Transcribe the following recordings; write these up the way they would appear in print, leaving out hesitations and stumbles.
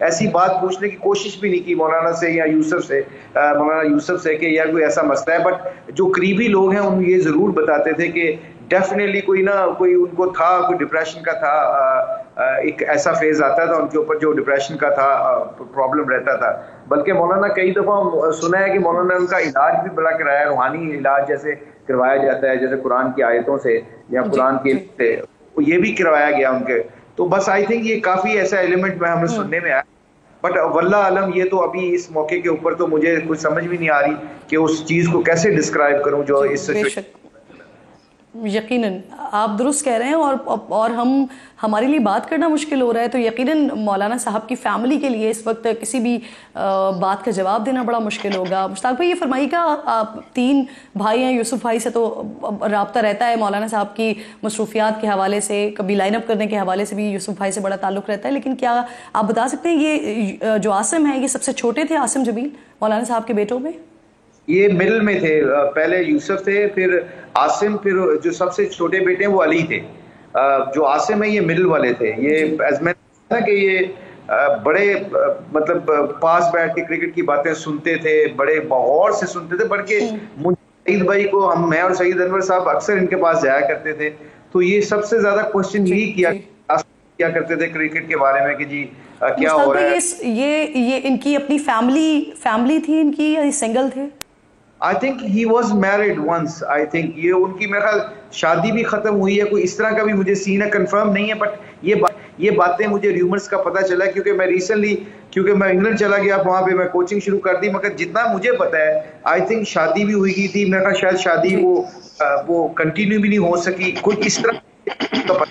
ایسی بات پوچھنے کی کوشش بھی نہیں کی مولانا سے یا مولانا یوسف سے کہ یا کوئی ایسا مسئلہ ہے. بٹ جو قریبی لوگ ہیں ان یہ ضرور بتاتے تھے کہ ڈیفینیٹلی کوئی ان کو تھا، کوئی ڈپریشن کا تھا، ایک ایسا فیز آتا تھا ان کے اوپر جو ڈپریشن کا تھا، پرابلم رہتا تھا. بلکہ مولانا کئی دفعہ سنا ہے کہ مولانا ان کا علاج بھی بڑا کرایا، روحانی علاج جیسے کروایا جاتا ہے، جیسے قرآن کی آیتوں سے یا قرآن کے سے یہ بھی کروایا گیا ان کے. تو بس آئی تھنک یہ کافی ایسا ایلیمنٹ میں ہمیں سننے میں آیا. بٹ واللہ علم یہ تو ابھی اس موقع کے اوپر تو مجھے کچھ سمجھ بھی نہیں آ رہی کہ اس چیز کو کیسے ڈسکرائب کروں جو اس سچویشن. یقیناً آپ درست کہہ رہے ہیں، اور ہمارے لیے بات کرنا مشکل ہو رہا ہے، تو یقیناً مولانا صاحب کی فیملی کے لیے اس وقت کسی بھی بات کا جواب دینا بڑا مشکل ہوگا. مشتاق بھائی یہ فرمائیے گا، آپ 3 بھائی ہیں، یوسف بھائی سے تو رابطہ رہتا ہے، مولانا صاحب کی مصروفیات کے حوالے سے، کبھی لائن اپ کرنے کے حوالے سے بھی یوسف بھائی سے بڑا تعلق رہتا ہے، لیکن کیا آپ بتا سکتے ہیں یہ جو عاصم ہے یہ سب سے چھوٹے تھے، عاصم جمیل مولانا صاحب کے بیٹوں میں؟ یہ مڈل میں تھے، پہلے یوسف تھے، پھر عاصم، پھر جو سب سے چھوٹے بیٹے ہیں وہ علی تھے. جو عاصم ہے یہ مڈل والے تھے. یہ میں کہ یہ بڑے مطلب پاس بیٹھ کے کرکٹ کی باتیں سنتے تھے، بڑے غور سے سنتے تھے. بلکہ سعید بھائی کو میں اور سعید انور صاحب اکثر ان کے پاس جایا کرتے تھے، تو یہ سب سے زیادہ کوشچن یہی کیا کرتے تھے کرکٹ کے بارے میں کہ جی کیا ہو رہا ہے. یہ ان کی اپنی فیملی تھی ان کی یا سنگل تھے؟ I think he was married once. I think یہ ان کی میرا خیال شادی بھی ختم ہوئی ہے، کوئی اس طرح کا بھی مجھے سین ہے، کنفرم نہیں ہے. بٹ یہ باتیں مجھے ریومرز کا پتہ چلا کیونکہ میں ریسنٹلی میں انگلینڈ چلا گیا، وہاں پہ میں کوچنگ شروع کر دی. مگر جتنا مجھے پتا ہے آئی تھنک شادی بھی ہوئی تھی، میرا خیال شاید شادی وہ کنٹینیو بھی نہیں ہو سکی، کچھ اس طرح.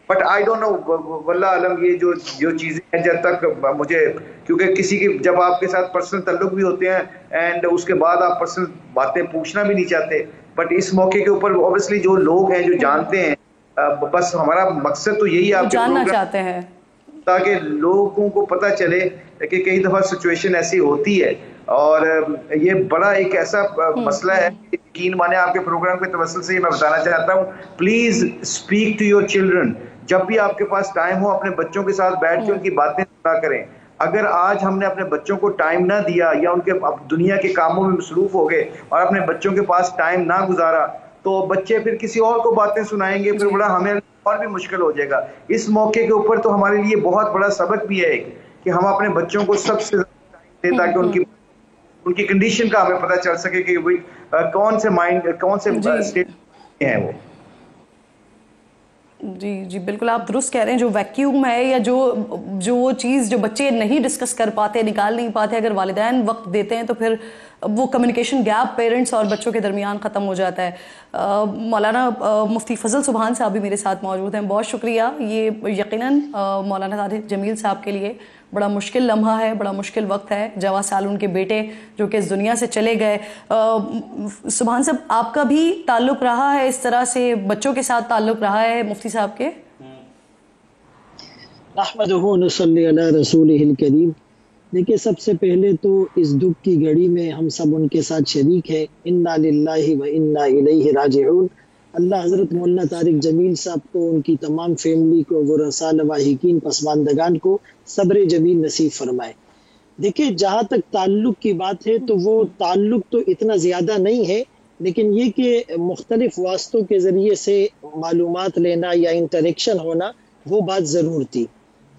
بٹ آئی ڈونٹ نو، واللہ علم یہ جو چیزیں ہیں جب تک مجھے، کیونکہ کسی کے جب آپ کے ساتھ پرسنل تعلق بھی ہوتے ہیں اینڈ اس کے بعد آپ پرسنل باتیں پوچھنا بھی نہیں چاہتے. بٹ اس موقع کے اوپر اوبویسلی جو لوگ ہیں جو جانتے ہیں، بس ہمارا مقصد تو یہی آپ جاننا چاہتے ہیں تاکہ لوگوں کو پتہ چلے کہ کئی دفعہ سچویشن ایسی ہوتی ہے. اور یہ بڑا ایک ایسا مسئلہ ہے، یقین مانے آپ کے پروگرام کے توسط سے یہ میں بتانا چاہتا ہوں، please speak to your children. جب بھی آپ کے پاس ٹائم ہو اپنے بچوں کے ساتھ بیٹھ کے ان کی باتیں سنا کریں. اگر آج ہم نے اپنے بچوں کو ٹائم نہ دیا یا ان کے دنیا کے کاموں میں مصروف ہو گئے اور اپنے بچوں کے پاس ٹائم نہ گزارا تو بچے پھر کسی اور کو باتیں سنائیں گے، پھر بڑا ہمیں اور بھی مشکل ہو جائے گا. اس موقع کے اوپر تو ہمارے لیے بہت بڑا سبق بھی ہے کہ ہم اپنے بچوں کو سب سے زیادہ ٹائم دیں تاکہ ان کی کنڈیشن کا ہمیں پتہ چل سکے کہ کون سے مائنڈ، کون سے اسٹیٹ ہیں وہ. جی بالکل آپ درست کہہ رہے ہیں. جو ویکیوم ہے یا جو وہ چیز جو بچے نہیں ڈسکس کر پاتے، نکال نہیں پاتے، اگر والدین وقت دیتے ہیں تو پھر وہ کمیونیکیشن گیپ پیرنٹس اور بچوں کے درمیان ختم ہو جاتا ہے. مولانا مفتی فضل سبحان صاحب بھی میرے ساتھ موجود ہیں، بہت شکریہ. یہ یقیناً مولانا طارق جمیل صاحب کے لیے بڑا مشکل لمحہ ہے، بڑا مشکل وقت ہے. جوا سال ان کے بیٹے جو کہ اس دنیا سے چلے گئے. سبحان صاحب آپ کا بھی تعلق رہا ہے اس طرح سے، بچوں کے ساتھ تعلق رہا ہے مفتی صاحب کے؟ نحمدہ ونصلی علی رسولہ الکریم. دیکھیں سب سے پہلے تو اس دکھ کی گھڑی میں ہم سب ان کے ساتھ شریک ہیں. انا للہ و انا الیہ راجعون. اللہ حضرت مولانا طارق جمیل صاحب کو، ان کی تمام فیملی کو، ورثاء لواحقین پسماندگان کو صبر جمیل نصیب فرمائے. دیکھیں جہاں تک تعلق کی بات ہے تو وہ تعلق تو اتنا زیادہ نہیں ہے، لیکن یہ کہ مختلف واسطوں کے ذریعے سے معلومات لینا یا انٹریکشن ہونا وہ بات ضرور تھی.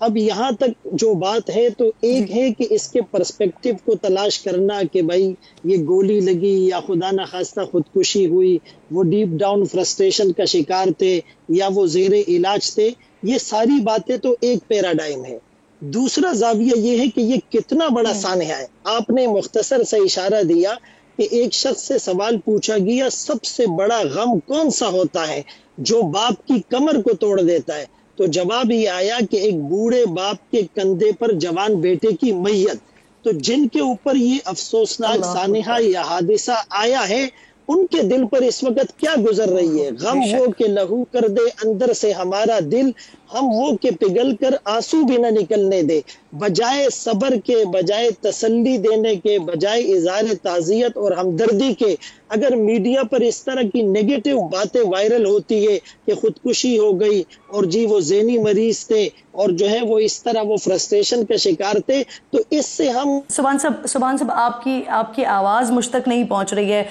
اب یہاں تک جو بات ہے تو ایک ہے کہ اس کے پرسپیکٹو کو تلاش کرنا کہ بھائی یہ گولی لگی یا خدا نخواستہ خودکشی ہوئی، وہ ڈیپ ڈاؤن فرسٹریشن کا شکار تھے یا وہ زیر علاج تھے، یہ ساری باتیں تو ایک پیراڈائم ہے. دوسرا زاویہ یہ ہے کہ یہ کتنا بڑا سانحہ ہے. آپ نے مختصر سے اشارہ دیا کہ ایک شخص سے سوال پوچھا گیا سب سے بڑا غم کون سا ہوتا ہے جو باپ کی کمر کو توڑ دیتا ہے، تو جواب یہ آیا کہ ایک بوڑھے باپ کے کندھے پر جوان بیٹے کی میت. تو جن کے اوپر یہ افسوسناک سانحہ یا حادثہ آیا ہے ان کے دل پر اس وقت کیا گزر رہی ہے؟ غم وہ کہ لہو کر دے اندر سے ہمارا دل، ہم وہ کہ پگھل کر آنسو بھی نہ نکلنے دے، بجائے صبر کے، بجائے تسلی دینے کے، بجائے اظہار تعزیت اور ہمدردی کے، اگر میڈیا پر اس طرح کی نیگیٹو باتیں وائرل ہوتی ہے کہ خودکشی ہو گئی اور جی وہ ذہنی مریض تھے اور جو ہے وہ اس طرح وہ فرسٹریشن کا شکار تھے، تو اس سے ہم سبحان صاحب آپ کی آواز مجھ تک نہیں پہنچ رہی ہے.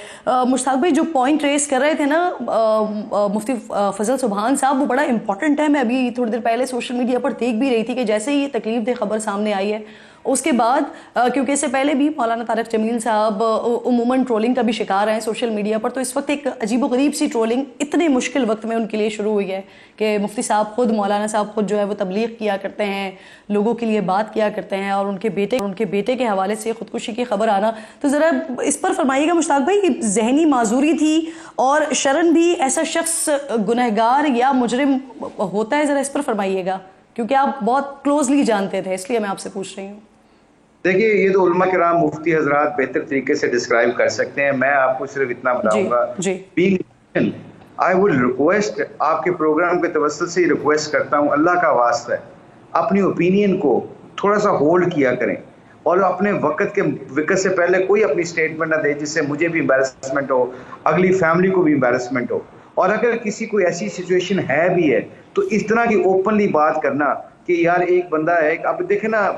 مشتاق بھائی جو پوائنٹ ریز کر رہے تھے نا مفتی فضل سبحان صاحب، وہ بڑا امپورٹنٹ ہے. میں ابھی تھوڑی دیر پہلے سوشل میڈیا پر دیکھ بھی رہی تھی کہ جیسے ہی یہ تکلیف دہ خبر سامنے آئی ہے اس کے بعد، کیونکہ اس سے پہلے بھی مولانا طارق جمیل صاحب عموماً ٹرولنگ کا بھی شکار ہیں سوشل میڈیا پر، تو اس وقت ایک عجیب و غریب سی ٹرولنگ اتنے مشکل وقت میں ان کے لیے شروع ہوئی ہے کہ مفتی صاحب خود، مولانا صاحب خود جو ہے وہ تبلیغ کیا کرتے ہیں، لوگوں کے لیے بات کیا کرتے ہیں، اور ان کے بیٹے کے حوالے سے خودکشی کی خبر آنا. تو ذرا اس پر فرمائیے گا مشتاق بھائی، ذہنی معذوری تھی اور شرن بھی ایسا شخص گنہگار یا مجرم ہوتا ہے؟ ذرا اس پر فرمائیے گا، کیونکہ آپ بہت کلوزلی جانتے تھے، اس لیے میں آپ سے پوچھ رہی ہوں. دیکھیے یہ تو علماء کرام مفتی حضرات بہتر طریقے سے ڈسکرائب کر سکتے ہیں، میں آپ کو صرف اتنا بتاؤں گا. I would request، آپ کے پروگرام کے توسط سے ریکویسٹ کرتا ہوں، اللہ کا واسطہ ہے اپنی اوپینین کو تھوڑا سا ہولڈ کیا کریں، اور اپنے وقت سے پہلے کوئی اپنی سٹیٹمنٹ نہ دے جس سے مجھے بھی امبیرسمنٹ ہو، اگلی فیملی کو بھی امبیرسمنٹ ہو. اور اگر کسی کوئی ایسی سچویشن ہے بھی ہے تو اس طرح کی اوپنلی بات کرنا کہ یار ایک بندہ ہے. اب دیکھیں نا،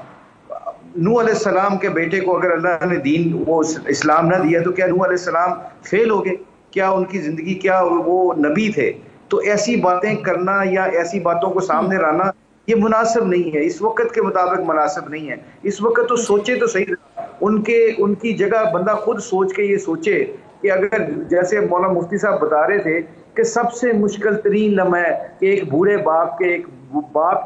نوح علیہ السلام کے بیٹے کو اگر اللہ نے دین وہ اسلام نہ دیا تو کیا نوح علیہ السلام فیل ہو گئے؟ کیا ان کی زندگی، کیا وہ نبی تھے؟ تو ایسی باتیں کرنا یا ایسی باتوں کو سامنے لانا یہ مناسب نہیں ہے، اس وقت کے مطابق مناسب نہیں ہے. اس وقت تو سوچے تو صحیح، ان کی جگہ بندہ خود سوچ کے یہ سوچے کہ اگر جیسے مولانا مفتی صاحب بتا رہے تھے کہ سب سے مشکل ترین لمحہ ہے کہ ایک بوڑھے باپ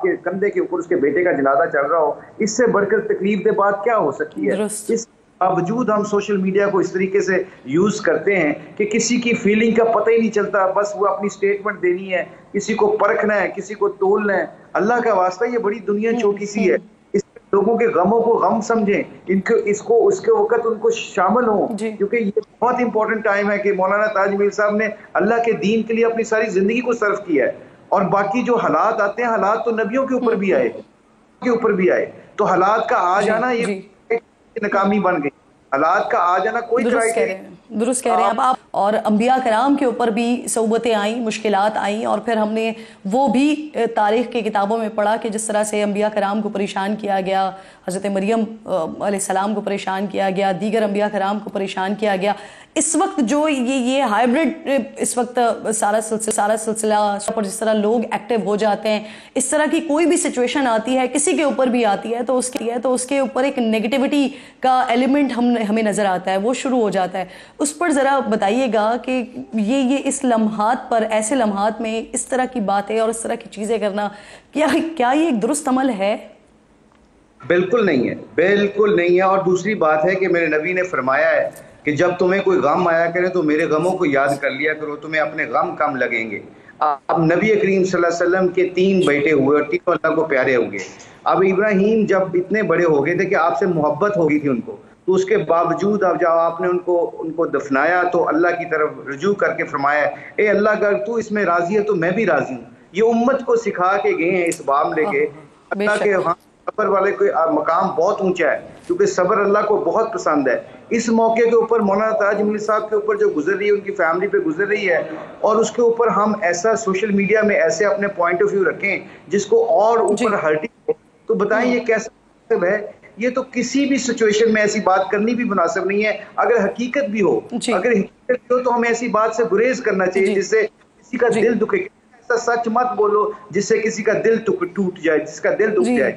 کے کندھے کے اوپر اس کے بیٹے کا جنازہ چل رہا ہو، اس سے بڑھ کر تکلیف دہ بات کیا ہو سکتی ہے؟ اس باوجود ہم سوشل میڈیا کو اس طریقے سے یوز کرتے ہیں کہ کسی کی فیلنگ کا پتہ ہی نہیں چلتا، بس وہ اپنی سٹیٹمنٹ دینی ہے، کسی کو پرکھنا ہے، کسی کو تولنا ہے. اللہ کا واسطہ یہ بڑی دنیا چھوٹی سی ہے، اس لوگوں کے غموں کو غم سمجھیں، اس کے وقت ان کو شامل ہوں، کیونکہ یہ بہت امپورٹنٹ ٹائم ہے کہ مولانا طارق جمیل صاحب نے اللہ کے دین کے لیے اپنی ساری زندگی کو صرف کیا ہے. اور باقی جو حالات آتے ہیں، حالات تو نبیوں کے اوپر بھی آئے، تو حالات کا آ جانا یہ ناکامی بن گئی. حالات کا آ جانا کوئی درست کہہ رہے ہیں آپ. اور انبیاء کرام کے اوپر بھی صعوبتیں آئیں، مشکلات آئیں، اور پھر ہم نے وہ بھی تاریخ کی کتابوں میں پڑھا کہ جس طرح سے انبیاء کرام کو پریشان کیا گیا، حضرت مریم علیہ السلام کو پریشان کیا گیا، دیگر انبیاء کرام کو پریشان کیا گیا. اس وقت جو یہ ہائبرڈ اس وقت سارا سلسلہ پر جس طرح لوگ ایکٹیو ہو جاتے ہیں، اس طرح کی کوئی بھی سچویشن آتی ہے، کسی کے اوپر بھی آتی ہے، تو اس کے اوپر ایک نیگیٹیوٹی کا ایلیمنٹ ہمیں نظر آتا ہے، وہ شروع ہو جاتا ہے. اس پر ذرا بتائیے گا کہ یہ اس لمحات پر، ایسے لمحات میں اس طرح کی باتیں اور اس طرح کی چیزیں کرنا کیا یہ ایک درست عمل ہے؟ بالکل نہیں ہے، بالکل نہیں ہے. اور دوسری بات ہے کہ میرے نبی نے فرمایا ہے کہ جب تمہیں کوئی غم آیا کرے تو میرے غموں کو یاد کر لیا کرو، تمہیں اپنے غم کم لگیں گے. اب نبی کریم صلی اللہ علیہ وسلم کے 3 بیٹے ہوئے اور 3 اللہ کو پیارے ہو گئے. اب ابراہیم جب اتنے بڑے ہو گئے تھے کہ آپ سے محبت ہو گئی تھی ان کو، تو اس کے باوجود اب جب آپ نے ان کو دفنایا تو اللہ کی طرف رجوع کر کے فرمایا، اے اللہ اگر تو اس میں راضی ہے تو میں بھی راضی ہوں. یہ امت کو سکھا کے گئے ہیں اس باب لے کے اللہ کے صبر والے کوئی مقام بہت اونچا ہے، کیونکہ صبر اللہ کو بہت پسند ہے. اس موقع کے اوپر مولانا طارق جمیل صاحب کے اوپر جو گزر رہی ہے، ان کی فیملی پہ گزر رہی ہے، اور اس کے اوپر ہم ایسا سوشل میڈیا میں ایسے اپنے پوائنٹ آف ویو رکھیں جس کو اور اوپر ہرٹنگ ہو، تو بتائیں یہ کیسا مناسب ہے؟ یہ تو کسی بھی سچویشن میں ایسی بات کرنی بھی مناسب نہیں ہے. اگر حقیقت بھی ہو تو ہمیں ایسی بات سے گریز کرنا چاہیے جس سے کسی کا دل دکھے. ایسا سچ مت بولو جس سے کسی کا دل ٹوٹ جائے، جس کا دل دکھ جائے.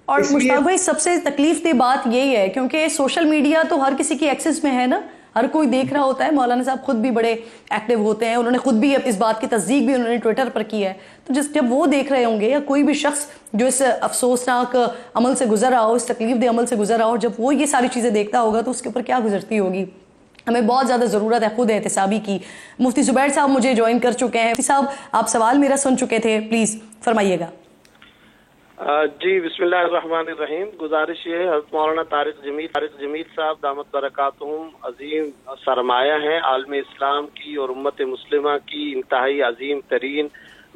اور مشتاق بھائی سب سے تکلیف دہ بات یہی ہے کیونکہ سوشل میڈیا تو ہر کسی کی ایکسس میں ہے نا، ہر کوئی دیکھ رہا ہوتا ہے. مولانا صاحب خود بھی بڑے ایکٹیو ہوتے ہیں، انہوں نے خود بھی اس بات کی تصدیق بھی انہوں نے ٹویٹر پر کی ہے. تو جب وہ دیکھ رہے ہوں گے یا کوئی بھی شخص جو اس افسوسناک عمل سے گزر رہا ہو، اس تکلیف دہ عمل سے گزر رہا ہو، جب وہ یہ ساری چیزیں دیکھتا ہوگا تو اس کے اوپر کیا گزرتی ہوگی. ہمیں بہت زیادہ ضرورت ہے خود احتسابی کی. مفتی زبیر صاحب مجھے جوائن کر چکے ہیں. مفتی صاحب آپ سوال میرا سن چکے تھے، پلیز فرمائیے گا. جی بسم اللہ الرحمن الرحیم. گزارش یہ ہے، حضرت مولانا طارق جمیل صاحب دامت برکاتہم عظیم سرمایہ ہیں عالم اسلام کی اور امت مسلمہ کی، انتہائی عظیم ترین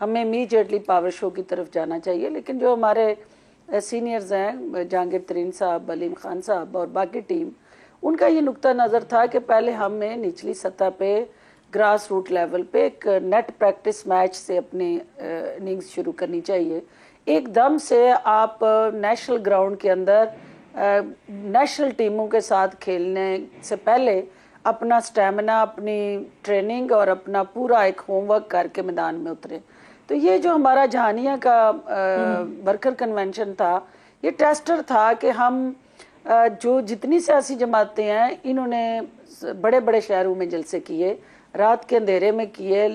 ہمیں امیڈیٹلی پاور شو کی طرف جانا چاہیے. لیکن جو ہمارے سینئرز ہیں جہانگیر ترین صاحب, علیم خان صاحب اور باقی ٹیم, ان کا یہ نقطہ نظر تھا کہ پہلے ہمیں نچلی سطح پہ گراس روٹ لیول پہ ایک نیٹ پریکٹس میچ سے اپنی اننگز شروع کرنی چاہیے. ایک دم سے آپ نیشنل گراؤنڈ کے اندر نیشنل ٹیموں کے ساتھ کھیلنے سے پہلے اپنا سٹیمنا, اپنی ٹریننگ اور اپنا پورا ایک ہوم ورک کر کے میدان میں اترے. تو یہ جو ہمارا جہانیہ کا ورکر کنونشن تھا, یہ ٹیسٹر تھا کہ ہم جو جتنی سیاسی جماعتیں ہیں انہوں نے بڑے بڑے شہروں میں جلسے کیے, رات کے اندھیرے میں کیے,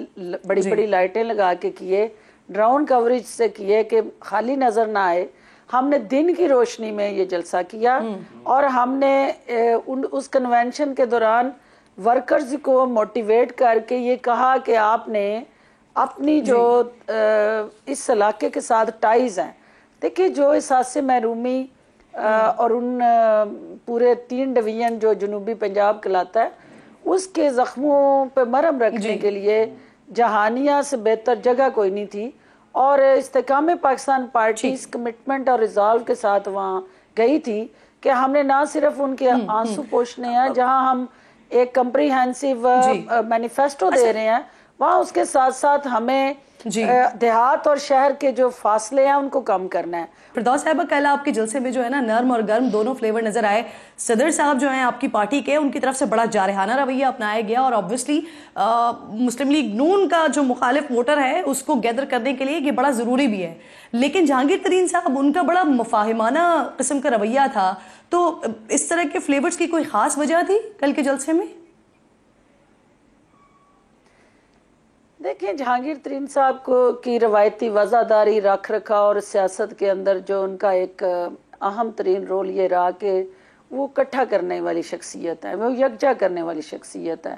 بڑی بڑی لائٹیں لگا کے کیے, ڈرون کوریج سے کیے کہ خالی نظر نہ آئے. ہم نے دن کی روشنی میں یہ جلسہ کیا اور ہم نے اس کنونشن کے دوران ورکرز کو موٹیویٹ کر کے یہ کہا کہ آپ نے اپنی جو اس علاقے کے ساتھ ٹائز ہیں, دیکھیں جو احساس سے محرومی اور ان پورے 3 ڈویژن جو جنوبی پنجاب کہلاتا ہے اس کے زخموں پہ مرہم رکھنے کے لیے جہانیہ سے بہتر جگہ کوئی نہیں تھی. اور استحکام پاکستان پارٹی اس کمٹمنٹ اور ریزالو کے ساتھ وہاں گئی تھی کہ ہم نے نہ صرف ان کے آنسو پوچھنے ہیں, جہاں ہم ایک کمپریہنسیو مینیفیسٹو دے رہے ہیں, وہاں اس کے ساتھ ساتھ ہمیں دیہات اور شہر کے جو فاصلے ہیں ان کو کم کرنا ہے. فردوس صاحبہ, کل آپ کے جلسے میں جو ہے نا نرم اور گرم دونوں فلیور نظر آئے. صدر صاحب جو ہیں آپ کی پارٹی کے, ان کی طرف سے بڑا جارحانہ رویہ اپنایا گیا اور آبویسلی مسلم لیگ نون کا جو مخالف ووٹر ہے اس کو گیدر کرنے کے لیے یہ بڑا ضروری بھی ہے. لیکن جہانگیر ترین صاحب, ان کا بڑا مفاہمانہ قسم کا رویہ تھا. تو اس طرح کے فلیورز کی کوئی خاص وجہ تھی کل کے جلسے میں؟ دیکھیں, جہانگیر ترین صاحب کو کی روایتی وزاداری رکھ رکھا اور سیاست کے اندر جو ان کا ایک اہم ترین رول یہ رہا کہ وہ اکٹھا کرنے والی شخصیت ہے, وہ یکجا کرنے والی شخصیت ہے.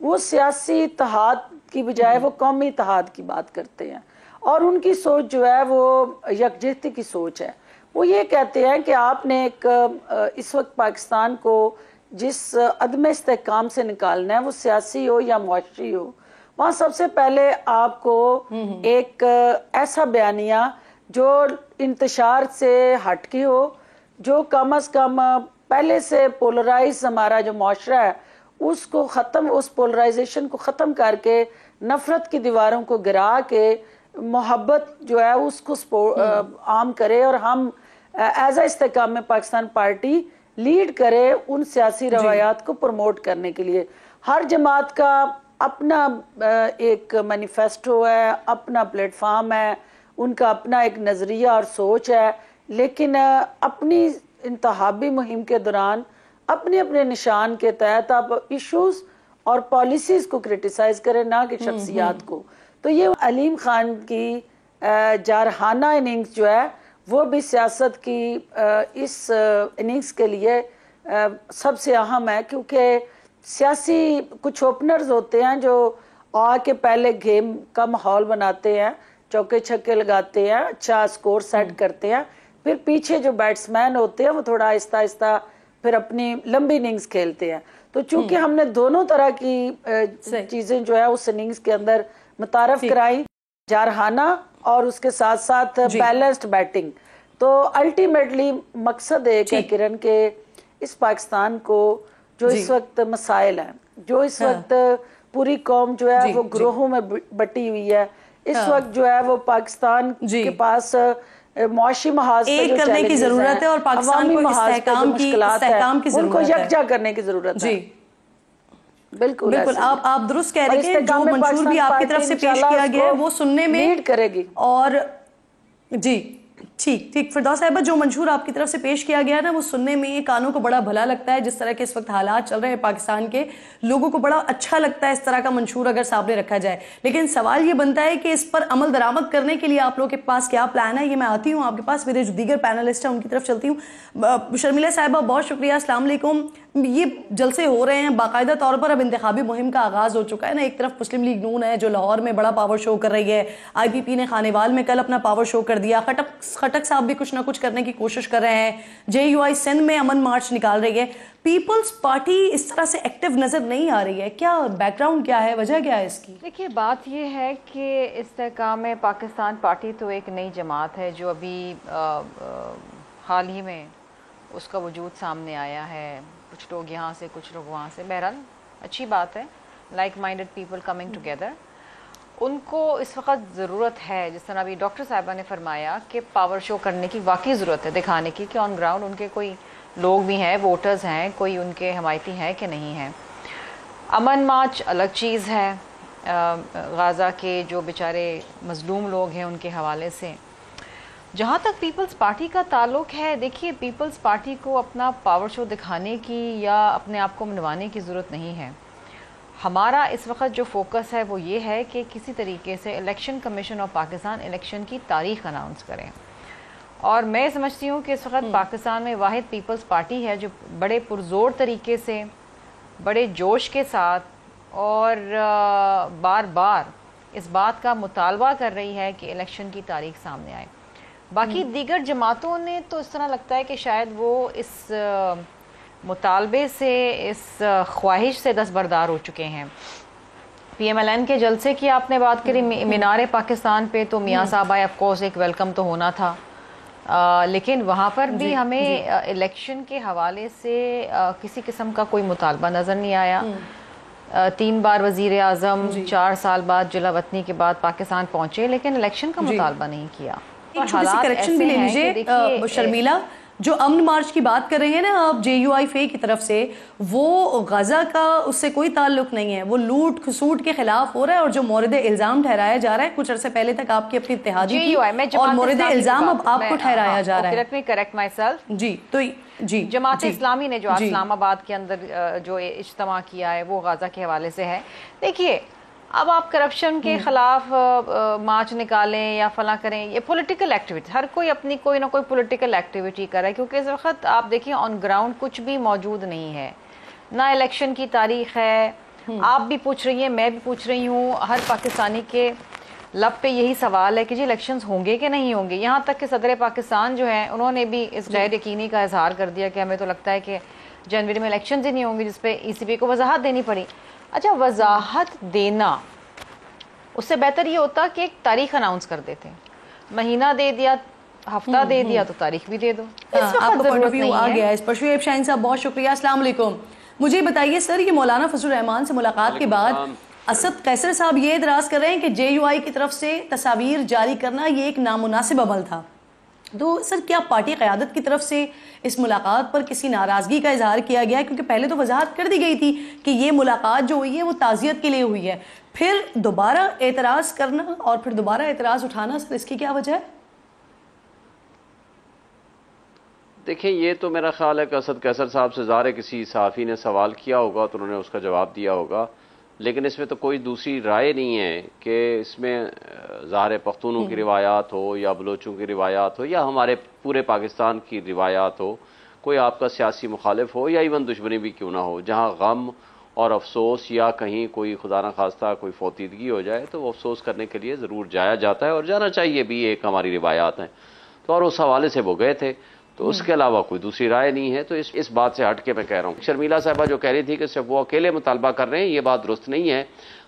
وہ سیاسی اتحاد کی بجائے وہ قومی اتحاد کی بات کرتے ہیں اور ان کی سوچ جو ہے وہ یکجہتی کی سوچ ہے. وہ یہ کہتے ہیں کہ آپ نے ایک اس وقت پاکستان کو جس عدم استحکام سے نکالنا ہے, وہ سیاسی ہو یا معاشی ہو, وہاں سب سے پہلے آپ کو ایک ایسا بیانیہ جو انتشار سے ہٹ کے ہو, جو کم از کم پہلے سے پولرائز ہمارا جو معاشرہ ہے اس کو ختم, اس پولرائزیشن کو ختم کر کے نفرت کی دیواروں کو گرا کے محبت جو ہے اس کو عام کرے اور ہم ایز اے استحکام پاکستان پارٹی لیڈ کرے ان سیاسی روایات کو پروموٹ کرنے کے لیے. ہر جماعت کا اپنا ایک مینیفیسٹو ہے, اپنا پلیٹ فارم ہے, ان کا اپنا ایک نظریہ اور سوچ ہے, لیکن اپنی انتخابی مہم کے دوران اپنے اپنے نشان کے تحت آپ ایشوز اور پالیسیز کو کرٹیسائز کریں, نہ کہ شخصیات کو. تو یہ علیم خان کی جارحانہ اننگز جو ہے وہ بھی سیاست کی اس اننگز کے لیے سب سے اہم ہے, کیونکہ سیاسی کچھ اوپنرز ہوتے ہیں جو آ کے پہلے گیم کا ماحول بناتے ہیں, چوکے چھکے لگاتے ہیں, اچھا سکور سیٹ کرتے ہیں, پھر پیچھے جو بیٹسمین ہوتے ہیں وہ تھوڑا آہستہ آہستہ پھر اپنی لمبی اننگز کھیلتے ہیں. تو چونکہ ہم نے دونوں طرح کی چیزیں جو ہے اس اننگز کے اندر متعارف کرائی, جارحانہ اور اس کے ساتھ ساتھ بیلنسڈ بیٹنگ, تو الٹیمیٹلی مقصد ایک ہے کرن کے اس پاکستان کو جو اس وقت مسائل ہیں, جو اس وقت پوری قوم جو ہے وہ گروہوں میں بٹی ہوئی ہے, اس وقت جو ہے وہ پاکستان کے پاس معاشی محاذ پہ جو کرنے کی ضرورت ہے اور پاکستان کو استحکام کی ضرورت ہے, ان کو یکجا کرنے کی ضرورت ہے. بالکل بالکل آپ درست کہہ رہے ہیں. جو منشور بھی آپ کی طرف سے پیش کیا گیا ہے وہ سننے میں لیڈ کرے گی. اور جی ٹھیک فردوس صاحبہ, جو منشور آپ کی طرف سے پیش کیا گیا نا وہ سننے میں کانوں کو بڑا بھلا لگتا ہے. جس طرح کے اس وقت حالات چل رہے ہیں پاکستان کے, لوگوں کو بڑا اچھا لگتا ہے اس طرح کا منشور اگر سامنے رکھا جائے. لیکن سوال یہ بنتا ہے کہ اس پر عمل درآمد کرنے کے لیے آپ لوگوں کے پاس کیا پلان ہے. یہ میں آتی ہوں آپ کے پاس, میرے جو دیگر پینلسٹ ہیں ان کی طرف چلتی ہوں. شرمیلا صاحبہ بہت شکریہ, السلام علیکم. یہ جلسے ہو رہے ہیں باقاعدہ طور پر, اب انتخابی مہم کا آغاز ہو چکا ہے نا. ایک طرف مسلم لیگ نون ہے جو لاہور میں بڑا پاور شو کر رہی ہے, آئی پی پی نے خانیوال میں کل اپنا پاور شو کر دیا, خٹک صاحب بھی کچھ نہ کچھ کرنے کی کوشش کر رہے ہیں, جے یو آئی سندھ میں امن مارچ نکال رہی ہے. پیپلز پارٹی اس طرح سے ایکٹیو نظر نہیں آ رہی ہے, کیا بیک گراؤنڈ کیا ہے, وجہ کیا ہے اس کی؟ دیکھیے بات یہ ہے کہ استحکام پاکستان پارٹی تو ایک نئی جماعت ہے جو ابھی حال ہی میں اس کا وجود سامنے آیا ہے. کچھ لوگ یہاں سے کچھ لوگ وہاں سے, بہرحال اچھی بات ہے, like minded people coming together. ان کو اس وقت ضرورت ہے, جس طرح ابھی ڈاکٹر صاحبہ نے فرمایا کہ پاور شو کرنے کی واقعی ضرورت ہے, دکھانے کی کہ آن گراؤنڈ ان کے کوئی لوگ بھی ہیں, ووٹرز ہیں, کوئی ان کے حمایتی ہیں کہ نہیں ہیں. امن مارچ الگ چیز ہے, غازہ کے جو بیچارے مظلوم لوگ ہیں ان کے حوالے سے. جہاں تک پیپلز پارٹی کا تعلق ہے, دیکھیے پیپلز پارٹی کو اپنا پاور شو دکھانے کی یا اپنے آپ کو منوانے کی ضرورت نہیں ہے. ہمارا اس وقت جو فوکس ہے وہ یہ ہے کہ کسی طریقے سے election commission of Pakistan election کی تاریخ اناؤنس کریں. اور میں سمجھتی ہوں کہ اس وقت پاکستان میں واحد پیپلز پارٹی ہے جو بڑے پرزور طریقے سے, بڑے جوش کے ساتھ اور بار بار اس بات کا مطالبہ کر رہی ہے کہ الیکشن کی تاریخ سامنے آئے. باقی دیگر جماعتوں نے تو اس طرح لگتا ہے کہ شاید وہ اس مطالبے سے, اس خواہش سے دستبردار ہو چکے ہیں. پی ایم ایل این کے جلسے کی آپ نے بات کری, مینار پاکستان پہ تو میاں صاحب آئے, آف کورس ایک ویلکم تو ہونا تھا, لیکن وہاں پر بھی ہمیں الیکشن کے حوالے سے کسی قسم کا کوئی مطالبہ نظر نہیں آیا. 3 بار وزیر اعظم 4 سال بعد جلا وطنی کے بعد پاکستان پہنچے, لیکن الیکشن کا مطالبہ نہیں کیا. ایک چھوٹی سی کریکشن بھی لے لیجیے شرمیلا, جو امن مارچ کی بات کر رہے ہیں نا آپ جے یو آئی فے کی طرف سے, وہ غزہ کا اس سے کوئی تعلق نہیں ہے, وہ لوٹ کھسوٹ کے خلاف ہو رہا ہے. اور جو مورد الزام ٹھہرایا جا رہا ہے, کچھ عرصے پہلے تک آپ کی اپنی اتحادی تھی اور مورد الزام اب آپ کو ٹھہرایا جا رہا ہے. Let me correct myself. جی جماعت اسلامی نے جو اسلام آباد کے اندر جو اجتماع کیا ہے وہ غزہ کے حوالے سے ہے. دیکھیے اب آپ کرپشن کے خلاف مارچ نکالیں یا فلاں کریں, یہ پولیٹیکل ایکٹیویٹی, ہر کوئی اپنی کوئی نہ کوئی پولیٹیکل ایکٹیویٹی کر رہا ہے, کیونکہ اس وقت آپ دیکھیں آن گراؤنڈ کچھ بھی موجود نہیں ہے, نہ الیکشن کی تاریخ ہے. آپ بھی پوچھ رہی ہیں, میں بھی پوچھ رہی ہوں, ہر پاکستانی کے لب پہ یہی سوال ہے کہ جی الیکشنز ہوں گے کہ نہیں ہوں گے. یہاں تک کہ صدر پاکستان جو ہیں انہوں نے بھی اس غیر یقینی کا اظہار کر دیا کہ ہمیں تو لگتا ہے کہ جنوری میں الیکشنز ہی نہیں ہوں گے, جس پہ ای سی پی کو وضاحت دینی پڑی. اچھا, وضاحت دینا اس سے بہتر یہ ہوتا کہ ایک تاریخ اناؤنس کر دیتے, مہینہ دے دیا, ہفتہ دے دیا, تو تاریخ بھی دے دو. اس وقت ضرورت نہیں ہے. آ گیا اس پر. شعیب شاہین صاحب بہت شکریہ, السلام علیکم. مجھے بتائیے سر, یہ مولانا فضل الرحمان سے ملاقات کے بعد اسد قیصر صاحب یہ اعتراض کر رہے ہیں کہ جے یو آئی کی طرف سے تصاویر جاری کرنا یہ ایک نامناسب عمل تھا. تو سر کیا پارٹی قیادت کی طرف سے اس ملاقات پر کسی ناراضگی کا اظہار کیا گیا ہے؟ کیونکہ پہلے تو وضاحت کر دی گئی تھی کہ یہ ملاقات جو ہوئی ہے وہ تعزیت کے لیے ہوئی ہے, پھر دوبارہ اعتراض کرنا اور پھر دوبارہ اعتراض اٹھانا, سر اس کی کیا وجہ ہے؟ دیکھیں, یہ تو میرا خیال ہے کہ اسد قیصر صاحب سے ظاہر ہے کسی صحافی نے سوال کیا ہوگا تو انہوں نے اس کا جواب دیا ہوگا, لیکن اس میں تو کوئی دوسری رائے نہیں ہے کہ اس میں ظاہر پختونوں کی روایات ہو یا بلوچوں کی روایات ہو یا ہمارے پورے پاکستان کی روایات ہو, کوئی آپ کا سیاسی مخالف ہو یا ایون دشمنی بھی کیوں نہ ہو, جہاں غم اور افسوس یا کہیں کوئی خدا نہ خواستہ کوئی فوتیدگی ہو جائے تو وہ افسوس کرنے کے لیے ضرور جایا جاتا ہے اور جانا چاہیے بھی, ایک ہماری روایات ہیں. تو اور اس حوالے سے وہ گئے تھے, تو اس کے علاوہ کوئی دوسری رائے نہیں ہے. تو اس بات سے ہٹ کے میں کہہ رہا ہوں, شرمیلا صاحبہ جو کہہ رہی تھی کہ صرف وہ اکیلے مطالبہ کر رہے ہیں, یہ بات درست نہیں ہے.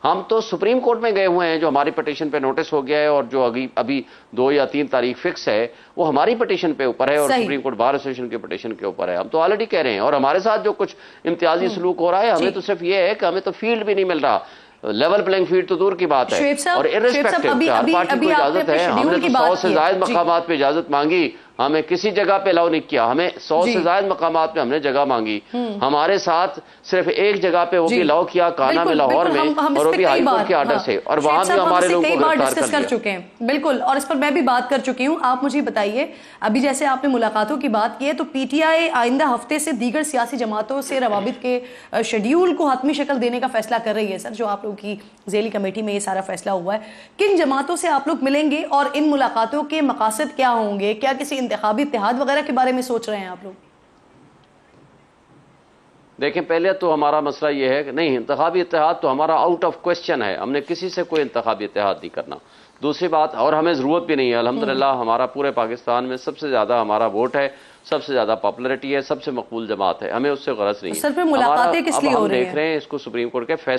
ہم تو سپریم کورٹ میں گئے ہوئے ہیں, جو ہماری پٹیشن پہ نوٹس ہو گیا ہے اور جو ابھی 2 یا 3 تاریخ فکس ہے وہ ہماری پٹیشن پہ اوپر ہے اور سپریم کورٹ بار ایسوسیشن کی پٹیشن کے اوپر ہے. ہم تو آلریڈی کہہ رہے ہیں, اور ہمارے ساتھ جو کچھ امتیازی سلوک ہو رہا ہے, ہمیں تو صرف یہ ہے کہ ہمیں تو فیلڈ بھی نہیں مل رہا, لیول پلینگ فیلڈ تو دور کی بات ہے. اور ارسپیکٹو ہر پارٹی کو اجازت ہے, ہم نے تو 100 سے زائد مقامات پہ اجازت مانگی, ہمیں کسی جگہ پہ الاؤ نہیں کیا, ہمیں 100 سے زائد مقامات پہ ہم نے جگہ مانگی. ہمارے ساتھ صرف ایک جگہ پہ وہ بھی الاؤ کیا, کانا میں, لاہور میں, اور وہ بھی ہائی کورٹ کے آرڈر سے, اور وہاں بھی ہمارے لوگوں کو گرفتار کر چکے ہیں. بالکل, اور اس پر میں بھی بات کر چکی ہوں. آپ مجھے بتائیے, ابھی جیسے آپ نے ملاقاتوں کی بات کی ہے, تو پی ٹی آئی آئندہ ہفتے سے دیگر سیاسی جماعتوں سے روابط کے شیڈیول کو حتمی شکل دینے کا فیصلہ کر رہی ہے. سر جو آپ لوگوں کی ذیلی کمیٹی میں یہ سارا فیصلہ ہوا ہے, کن جماعتوں سے آپ لوگ ملیں گے اور ان ملاقاتوں کے مقاصد کیا ہوں گے؟ کیا کسی انتخابی اتحاد وغیرہ کے بارے میں سوچ رہے ہیں آپ لوگ؟ دیکھیں پہلے تو ہمارا مسئلہ یہ ہے کہ نہیں، انتخابی اتحاد تو ہمارا آؤٹ آف کوسچن ہے، ہم نے کسی سے کوئی انتخابی اتحاد نہیں کرنا. دوسری بات، اور ہمیں ضرورت بھی نہیں ہے، الحمدللہ ہمارا پورے پاکستان میں سب سے زیادہ ہمارا ووٹ ہے، سب سے زیادہ پاپولرٹی ہے، سب سے مقبول جماعت ہے، ہمیں اس سے غرض نہیں ہے. سر پہ ملاقاتیں کس لیے ہو رہی ہیں؟ دیکھ رہے ہیں اس کو سپریم کورٹ کے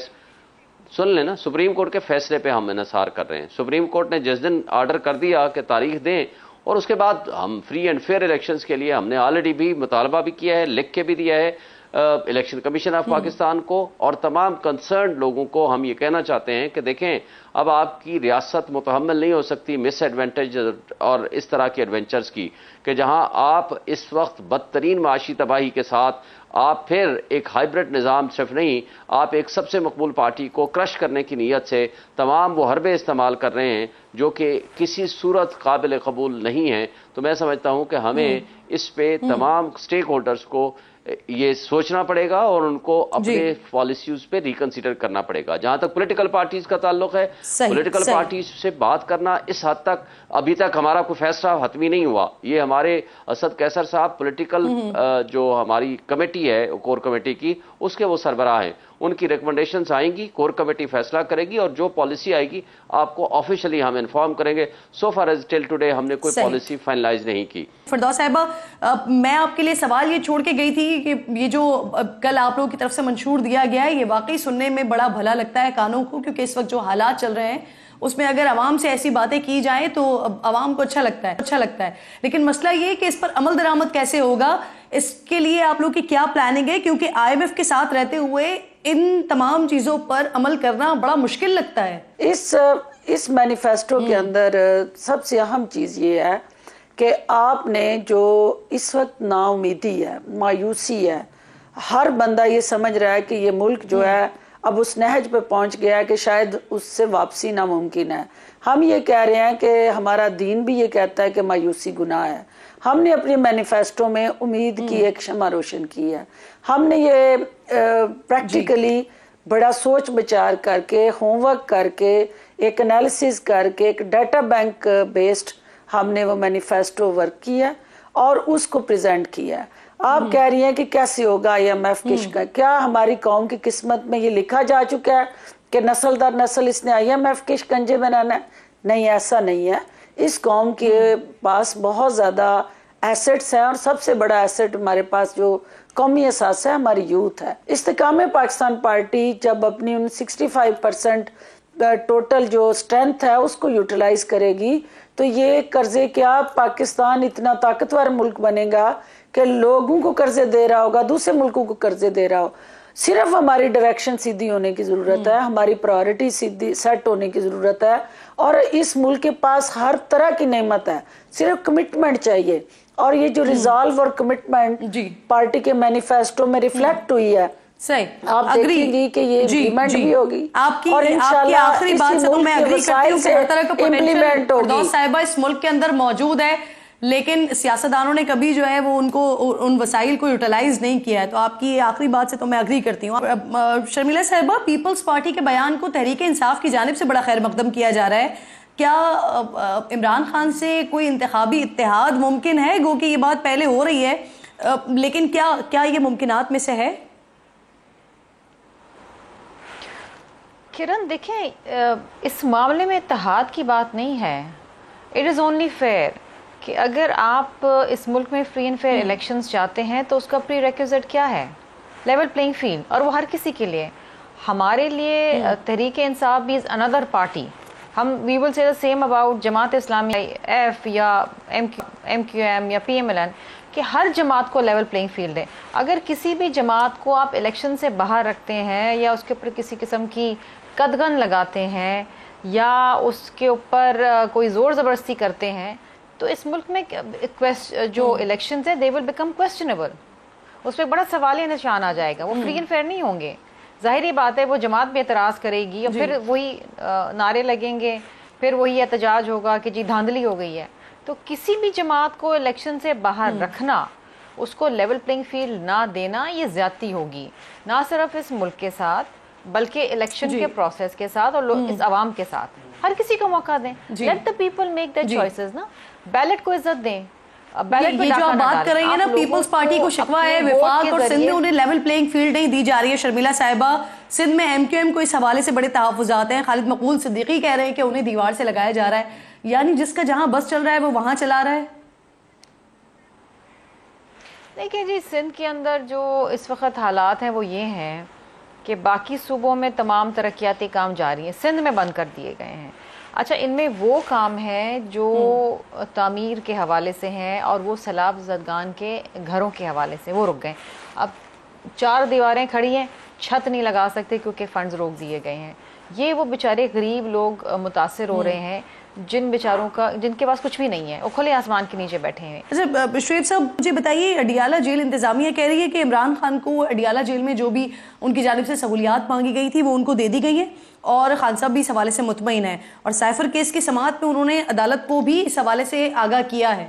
سن لیں نا، سپریم کورٹ کے فیصلے پہ ہم انحصار کر رہے ہیں. سپریم کورٹ نے جس دن آرڈر کر دیا کہ تاریخ دیں، اور اس کے بعد ہم فری اینڈ فیئر الیکشنز کے لیے ہم نے آلریڈی بھی مطالبہ بھی کیا ہے، لکھ کے بھی دیا ہے الیکشن کمیشن آف پاکستان کو، اور تمام کنسرنڈ لوگوں کو ہم یہ کہنا چاہتے ہیں کہ دیکھیں اب آپ کی ریاست متحمل نہیں ہو سکتی مس ایڈوانٹیج اور اس طرح کے ایڈونچرز کی، کہ جہاں آپ اس وقت بدترین معاشی تباہی کے ساتھ آپ پھر ایک ہائیبرڈ نظام صرف نہیں، آپ ایک سب سے مقبول پارٹی کو کرش کرنے کی نیت سے تمام وہ حربے استعمال کر رہے ہیں جو کہ کسی صورت قابل قبول نہیں ہیں. تو میں سمجھتا ہوں کہ ہمیں اس پہ تمام سٹیک ہولڈرز کو یہ سوچنا پڑے گا اور ان کو اپنے پالیسیز پہ ریکنسیڈر کرنا پڑے گا. جہاں تک پولیٹیکل پارٹیز کا تعلق ہے، پولیٹیکل پارٹیز سے بات کرنا اس حد تک ابھی تک ہمارا کوئی فیصلہ حتمی نہیں ہوا. یہ ہمارے اسد قیصر صاحب پولیٹیکل جو ہماری کمیٹی ہے کور کمیٹی کی، اس کے وہ سربراہ ہیں، ان کی ریکمنڈیشنز آئیں گی، کور کمیٹی فیصلہ کرے گی اور جو پالیسی آئے گی آپ کو آفیشلی ہم انفارم کریں گے. سو فار ایز ٹل ٹوڈے ہم نے کوئی پالیسی فائنلائز نہیں کی. فردوس صاحبہ، میں آپ کے لیے سوال یہ چھوڑ کے گئی تھی کہ یہ جو کل آپ لوگوں کی طرف سے منشور دیا گیا ہے، یہ واقعی سننے میں بڑا بھلا لگتا ہے کانوں کو، کیونکہ اس وقت جو حالات چل رہے ہیں اس میں اگر عوام سے ایسی باتیں کی جائیں تو عوام کو اچھا لگتا ہے. لیکن مسئلہ یہ کہ اس پر عمل درآمد کیسے ہوگا، اس کے لیے آپ لوگ کی کیا پلاننگ ہے؟ کیونکہ IMF کے ساتھ رہتے ہوئے ان تمام چیزوں پر عمل کرنا بڑا مشکل لگتا ہے. اس مینیفیسٹو کے اندر سب سے اہم چیز یہ ہے کہ آپ نے جو اس وقت نا امیدی ہے، مایوسی ہے، ہر بندہ یہ سمجھ رہا ہے کہ یہ ملک جو ہے اب اس نہج پہ پہنچ گیا ہے کہ شاید اس سے واپسی ناممکن ہے. ہم یہ کہہ رہے ہیں کہ ہمارا دین بھی یہ کہتا ہے کہ مایوسی گناہ ہے. ہم نے اپنی مینیفیسٹو میں امید کی ایک شمع روشن کی ہے. ہم نے یہ پریکٹیکلی بڑا سوچ بچار کر کے، ہوم ورک کر کے، ایک انالیسز کر کے، ایک ڈیٹا بینک بیسڈ ہم نے وہ مینیفیسٹو ورک کیا اور اس کو پریزنٹ کیا. آپ کہہ رہی ہیں کہ کیسے ہوگا IMF کی شکایت؟ کیا ہماری قوم کی قسمت میں یہ لکھا جا چکا ہے کہ نسل در نسل اس نے IMF کے شکنجے میں رہنا ہے؟ نہیں، ایسا نہیں ہے. اس قوم کے پاس بہت زیادہ ایسٹس ہیں اور سب سے بڑا ایسٹ ہمارے پاس جو قومی احساس ہے ہماری یوتھ ہے. استحکام پاکستان پارٹی جب اپنی 65% ٹوٹل جو اسٹرینتھ ہے اس کو یوٹیلائز کرے گی تو یہ قرضے کیا، پاکستان اتنا طاقتور ملک بنے گا کہ لوگوں کو قرضے دے رہا ہوگا، دوسرے ملکوں کو قرضے دے رہا ہو. صرف ہماری ڈائریکشن سیدھی ہونے کی ضرورت ہے، ہماری پرائورٹی سیدھی سیٹ ہونے کی ضرورت ہے، اور اس ملک کے پاس ہر طرح کی نعمت ہے، صرف کمٹمنٹ چاہیے. اور یہ جو ریزالو اور کمٹمنٹ پارٹی کے مینیفیسٹو میں ریفلیکٹ ہوئی ہے، آپ دیکھیں گی کہ یہ امپلیمنٹ بھی ہوگی اور انشاءاللہ آخری بات سے تو میں اگری کرتی ہوں کہ ہر طرح کا پوٹینشل فردوس صاحبہ اس ملک کے اندر موجود ہے، لیکن سیاستدانوں نے کبھی جو ہے وہ ان وسائل کو یوٹیلائز نہیں کیا ہے. تو آپ کی آخری بات سے تو میں اگری کرتی ہوں. شرمیلا صاحبہ، پیپلز پارٹی کے بیان کو تحریک انصاف کی جانب سے بڑا خیر مقدم کیا جا رہا ہے. کیا عمران خان سے کوئی انتخابی اتحاد ممکن ہے؟ گو کہ یہ بات پہلے ہو رہی ہے، لیکن کیا یہ ممکنات میں سے ہے؟ کرن دیکھیں، اس معاملے میں اتحاد کی بات نہیں ہے. اٹ از اونلی فیئر کہ اگر آپ اس ملک میں فری اینڈ فیئر الیکشنز چاہتے ہیں تو اس کا پری ریکوزٹ کیا ہے؟ لیول پلینگ فیلڈ، اور وہ ہر کسی کے لیے. ہمارے لیے تحریک انصاف بھی از اندر پارٹی. ہم وی ول سے the same about Jamaat Islami F یا MQM یا PMLN کہ ہر جماعت کو لیول پلینگ فیلڈ ہے. اگر کسی بھی جماعت کو آپ الیکشن سے باہر رکھتے ہیں یا اس کے اوپر کسی قسم کی قدغن لگاتے ہیں یا اس کے اوپر کوئی زور زبردستی کرتے ہیں تو اس ملک میں جو الیکشنز ہیں they will become questionable. اس پہ بڑا سوالیہ نشان آ جائے گا، وہ فری اینڈ فیئر نہیں ہوں گے. ظاہری بات ہے وہ جماعت بھی اعتراض کرے گی اور پھر وہی نعرے لگیں گے، پھر وہی احتجاج ہوگا کہ جی دھاندلی ہو گئی ہے. تو کسی بھی جماعت کو الیکشن سے باہر رکھنا، اس کو لیول پلینگ فیلڈ نہ دینا، یہ زیادتی ہوگی نہ صرف اس ملک کے ساتھ بلکہ الیکشن کے پروسیس کے ساتھ اور اس عوام کے ساتھ. ہر کسی کو موقع دیں. Let the people make their choices نا. بیلٹ کو عزت دیں. بیلٹ یہ جو آپ بات کر رہی ہیں نا پیپلز پارٹی کو شکوہ ہے وفاق اور سندھ میں انہیں لیول پلینگ فیلڈ نہیں دی جا رہی ہے. شرمیلا صاحبہ, سندھ میں ایم کیو ایم کو اس حوالے سے بڑے تحفظات ہیں. خالد مقبول صدیقی کہہ رہے ہیں کہ انہیں دیوار سے لگایا جا رہا ہے, یعنی جس کا جہاں بس چل رہا ہے وہ وہاں چلا رہا ہے. دیکھیں جی, سندھ کے اندر جو اس وقت حالات ہیں وہ یہ ہیں کہ باقی صوبوں میں تمام ترقیاتی کام جاری ہیں, سندھ میں بند کر دیے گئے ہیں. اچھا, ان میں وہ کام ہیں جو تعمیر کے حوالے سے ہیں اور وہ سیلاب زدگان کے گھروں کے حوالے سے وہ رک گئے. اب 4 دیواریں کھڑی ہیں, چھت نہیں لگا سکتے کیونکہ فنڈز روک دیے گئے ہیں. یہ وہ بیچارے غریب لوگ متاثر ہو رہے ہیں جن بیچاروں کا, جن کے پاس کچھ بھی نہیں ہے, وہ کھلے آسمان کے نیچے بیٹھے ہیں. اچھا شعیب صاحب, مجھے بتائیے, اڈیالہ جیل انتظامیہ کہہ رہی ہے کہ عمران خان کو اڈیالہ جیل میں جو بھی ان کی جانب سے سہولیات مانگی گئی تھی وہ ان کو دے دی گئی ہیں, اور خان صاحب بھی اس حوالے سے مطمئن ہیں, اور سائفر کیس کی سماعت میں انہوں نے عدالت کو بھی اس حوالے سے آگاہ کیا ہے.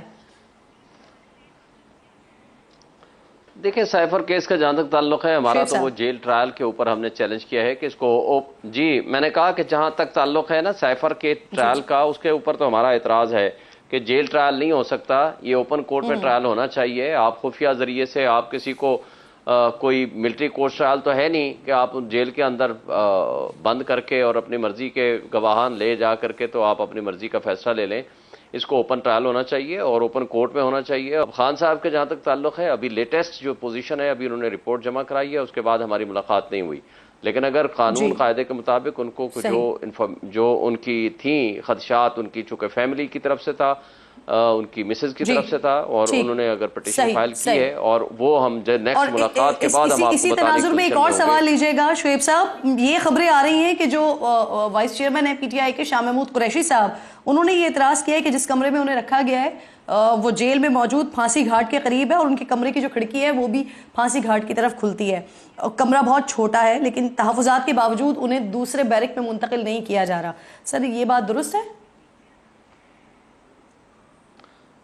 دیکھیں, سائفر کیس کا جہاں تک تعلق ہے ہمارا تو وہ جیل ٹرائل کے اوپر ہم نے چیلنج کیا ہے کہ اس کو جی میں نے کہا کہ جہاں تک تعلق ہے نا سائفر کے ٹرائل کا, اس کے اوپر تو ہمارا اعتراض ہے کہ جیل ٹرائل نہیں ہو سکتا, یہ اوپن کورٹ میں ٹرائل ہونا چاہیے. آپ خفیہ ذریعے سے آپ کسی کو کوئی ملٹری کورٹ ٹرائل تو ہے نہیں کہ آپ جیل کے اندر بند کر کے اور اپنی مرضی کے گواہان لے جا کر کے تو آپ اپنی مرضی کا فیصلہ لے لیں. اس کو اوپن ٹرائل ہونا چاہیے اور اوپن کورٹ میں ہونا چاہیے. اب خان صاحب کے جہاں تک تعلق ہے, ابھی لیٹسٹ جو پوزیشن ہے, ابھی انہوں نے رپورٹ جمع کرائی ہے, اس کے بعد ہماری ملاقات نہیں ہوئی. لیکن اگر قانون قاعدے کے مطابق ان کو جو ان کی تھیں خدشات, ان کی چونکہ فیملی کی طرف سے تھا, ان کی مسز کی طرف سے تھا, اور انہوں نے اگر پٹیشن فائل کی ہے, اور وہ ہم نیکسٹ ملاقات کے بعد ہم آپ کو اسی تناظر میں ایک اور سوال لیجئے گا شعیب صاحب. یہ خبریں آ رہی ہیں کہ جو وائس چیئرمین ہے پی ٹی آئی کے شاہ محمود قریشی صاحب, انہوں نے یہ اعتراض کیا ہے کہ جس کمرے میں انہیں رکھا گیا ہے وہ جیل میں موجود پھانسی گھاٹ کے قریب ہے, اور ان کے کمرے کی جو کھڑکی ہے وہ بھی پھانسی گھاٹ کی طرف کھلتی ہے. کمرہ بہت چھوٹا ہے, لیکن تحفظات کے باوجود انہیں دوسرے بیرک میں منتقل نہیں کیا جا رہا. سر, یہ بات درست ہے؟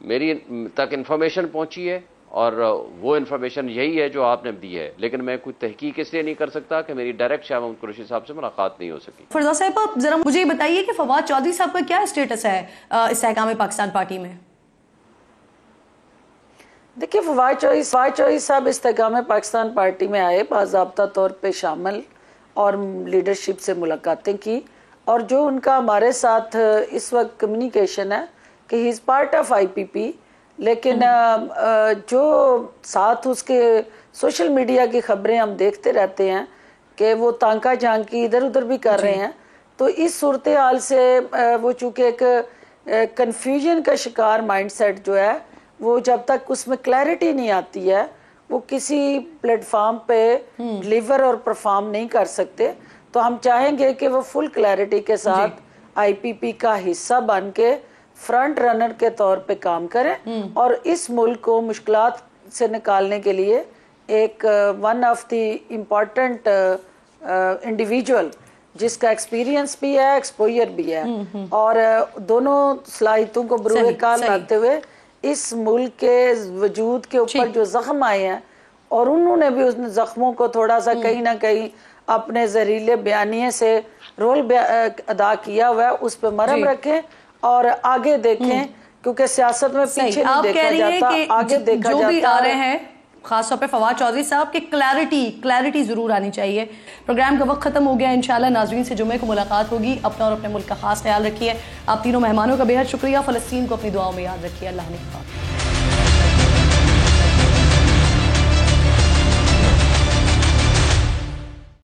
میری تک انفارمیشن پہنچی ہے اور وہ انفارمیشن یہی ہے جو آپ نے دی ہے, لیکن میں کوئی تحقیق اس لیے نہیں کر سکتا کہ میری ڈائریکٹ شاہ محمود قریشی صاحب سے ملاقات نہیں ہو سکی. فرزا صاحب, ذرا مجھے یہ بتائیے کہ فواد چودھری صاحب کا کیا اسٹیٹس ہے استحکام پاکستان پارٹی میں؟ دیکھیے, فواد چودھری صاحب استحکام پاکستان پارٹی میں آئے, باضابطہ طور پہ شامل اور لیڈرشپ سے ملاقاتیں کی, اور جو ان کا ہمارے ساتھ اس وقت کمیونیکیشن ہے کہ ہی از پارٹ آف آئی پی پی, لیکن جو ساتھ اس کے سوشل میڈیا کی خبریں ہم دیکھتے رہتے ہیں کہ وہ تانکا جھانکی ادھر ادھر بھی کر رہے ہیں, تو اس صورتحال سے وہ چونکہ ایک کنفیوژن کا شکار مائنڈ سیٹ جو ہے, وہ جب تک اس میں کلیئرٹی نہیں آتی ہے وہ کسی پلیٹ فارم پہ ڈلیور اور پرفارم نہیں کر سکتے. تو ہم چاہیں گے کہ وہ فل کلیئرٹی کے ساتھ آئی پی پی کا حصہ بن کے فرنٹ رنر کے طور پہ کام کریں, اور اس ملک کو مشکلات سے نکالنے کے لیے ایک one of the important individual جس کا ایکسپیرینس بھی ہے, ایکسپوئر بھی ہے, اور دونوں صلاحیتوں کو بروئے کار لاتے ہوئے اس ملک کے وجود کے اوپر جو زخم آئے ہیں, اور انہوں نے بھی اس زخموں کو تھوڑا سا کہیں نہ کہیں اپنے زہریلے بیانیے سے رول ادا کیا ہوا ہے, اس پہ مرہم رکھیں اور آگے دیکھیں, کیونکہ سیاست میں پیچھے نہیں دیکھا جاتا, آگے دیکھا جاتا. جو بھی آ رہے ہیں خاص طور پہ فواد چودھری صاحب کی کلیئرٹی ضرور آنی چاہیے. پروگرام کا وقت ختم ہو گیا, انشاءاللہ ناظرین سے جمعے کو ملاقات ہوگی. اپنا اور اپنے ملک کا خاص خیال رکھیے. آپ تینوں مہمانوں کا بے حد شکریہ. فلسطین کو اپنی دعاؤں میں یاد رکھیے. اللہ حافظ.